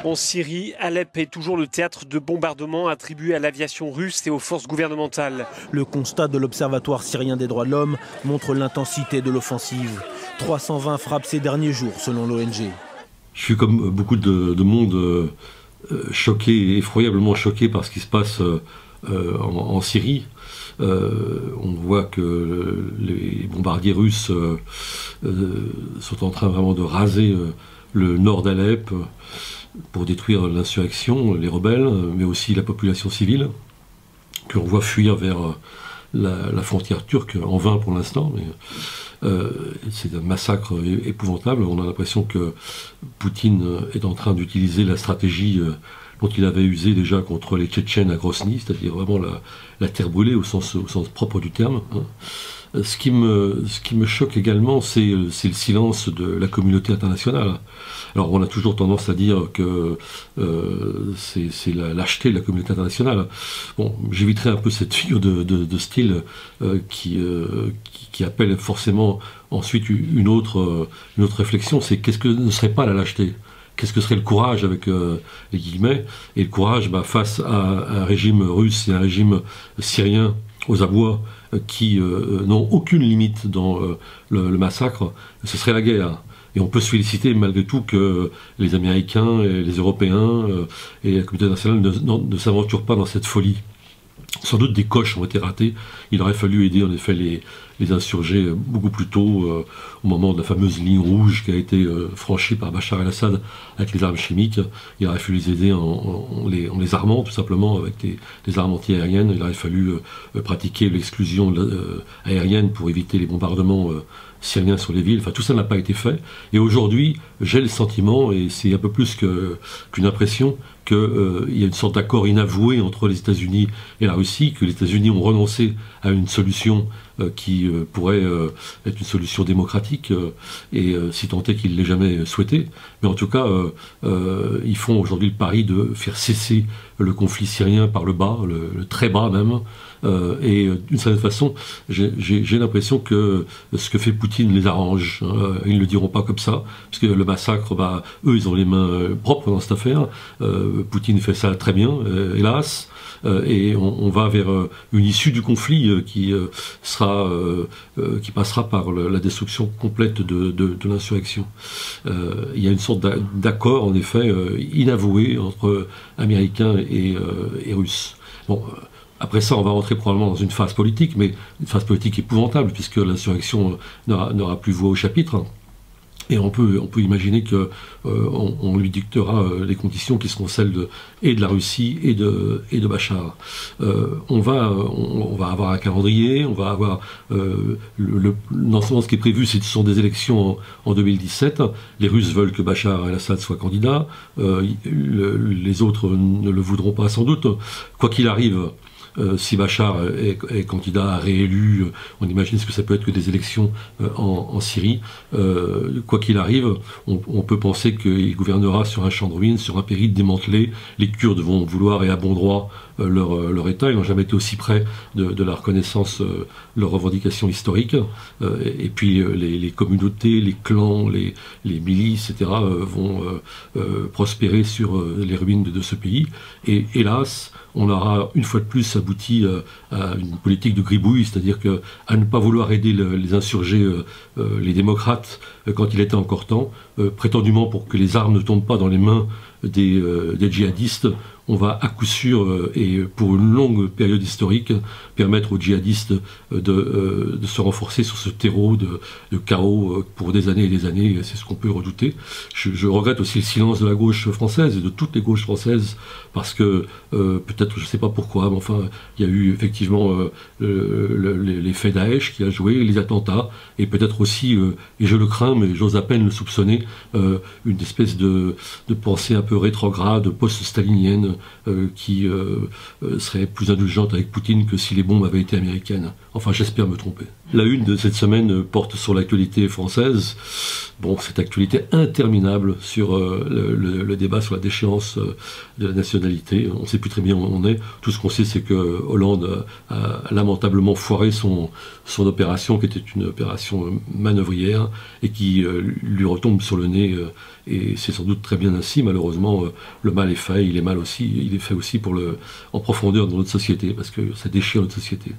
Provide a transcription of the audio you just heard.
En Syrie, Alep est toujours le théâtre de bombardements attribués à l'aviation russe et aux forces gouvernementales. Le constat de l'Observatoire syrien des droits de l'homme montre l'intensité de l'offensive. 320 frappes ces derniers jours, selon l'ONG. Je suis comme beaucoup de monde choqué, effroyablement choqué par ce qui se passe en Syrie. On voit que les bombardiers russes sont en train vraiment de raser le nord d'Alep pour détruire l'insurrection, les rebelles, mais aussi la population civile, que l'on voit fuir vers la frontière turque, en vain pour l'instant, mais c'est un massacre épouvantable. On a l'impression que Poutine est en train d'utiliser la stratégie dont il avait usé déjà contre les Tchétchènes à Grozny, c'est-à-dire vraiment la terre brûlée au sens propre du terme. Ce qui me choque également, c'est le silence de la communauté internationale. Alors on a toujours tendance à dire que c'est la lâcheté de la communauté internationale. Bon, j'éviterai un peu cette figure de style qui appelle forcément ensuite une autre réflexion, c'est qu'est-ce que ne serait pas la lâcheté ? Qu'est-ce que serait le courage avec les guillemets? Et le courage face à un régime russe et un régime syrien aux abois qui n'ont aucune limite dans le massacre, ce serait la guerre. Et on peut se féliciter malgré tout que les Américains et les Européens et la communauté internationale ne s'aventurent pas dans cette folie. Sans doute des coches ont été ratées. Il aurait fallu aider en effet les insurgés beaucoup plus tôt, au moment de la fameuse ligne rouge qui a été franchie par Bachar el-Assad avec les armes chimiques. Il aurait fallu les aider en les armant tout simplement avec des armes anti-aériennes. Il aurait fallu pratiquer l'exclusion aérienne pour éviter les bombardements syriens sur les villes. Enfin, tout ça n'a pas été fait. Et aujourd'hui, j'ai le sentiment, et c'est un peu plus qu'une impression, qu'il y a une sorte d'accord inavoué entre les États-Unis et la Russie, que les États-Unis ont renoncé à une solution qui pourrait être une solution démocratique, et si tant est qu'ils ne l'aient jamais souhaité. Mais en tout cas, ils font aujourd'hui le pari de faire cesser le conflit syrien par le bas, le très bas même. Et d'une certaine façon, j'ai l'impression que ce que fait Poutine les arrange. Ils ne le diront pas comme ça, parce que le massacre, eux, ils ont les mains propres dans cette affaire. Poutine fait ça très bien, hélas. Et on va vers une issue du conflit qui passera par la destruction complète de l'insurrection. Il y a une sorte d'accord, en effet, inavoué entre Américains et Russes. Bon. Après ça, on va rentrer probablement dans une phase politique, mais une phase politique épouvantable, puisque l'insurrection n'aura plus voix au chapitre. Et on peut imaginer qu'on lui dictera les conditions qui seront celles de la Russie et de Bachar. On va avoir un calendrier, on va avoir ce qui est prévu, ce sont des élections en 2017. Les Russes veulent que Bachar el-Assad soit candidat. Les autres ne le voudront pas sans doute. Quoi qu'il arrive, si Bachar est candidat réélu, on imagine ce que ça peut être que des élections en Syrie. Quoi qu'il arrive, on peut penser qu'il gouvernera sur un champ de ruines, sur un pays démantelé. Les Kurdes vont vouloir, et à bon droit, leur État. Ils n'ont jamais été aussi près de la reconnaissance, leurs revendications historiques. Et puis les communautés, les clans, les milices, etc. vont prospérer sur les ruines de ce pays. Et hélas, on aura une fois de plus abouti à une politique de gribouille, c'est-à-dire à ne pas vouloir aider les insurgés, les démocrates, quand il était encore temps, prétendument pour que les armes ne tombent pas dans les mains des djihadistes. On va à coup sûr, et pour une longue période historique, permettre aux djihadistes de se renforcer sur ce terreau de chaos pour des années et des années. C'est ce qu'on peut redouter. Je regrette aussi le silence de la gauche française et de toutes les gauches françaises, parce que peut-être, je ne sais pas pourquoi, mais enfin, il y a eu effectivement l'effet Daesh qui a joué, les attentats, et peut-être aussi, et je le crains, mais j'ose à peine le soupçonner, une espèce de pensée un peu rétrograde, post-stalinienne, qui serait plus indulgente avec Poutine que si les bombes avaient été américaines. Enfin, j'espère me tromper. La une de cette semaine porte sur l'actualité française. Bon, cette actualité interminable sur le débat sur la déchéance de la nationalité. On ne sait plus très bien où on est. Tout ce qu'on sait, c'est que Hollande a lamentablement foiré son opération, qui était une opération manœuvrière, et qui lui retombe sur le nez. Et c'est sans doute très bien ainsi. Malheureusement, le mal est fait. Il est fait aussi en profondeur dans notre société, parce que ça déchire notre société.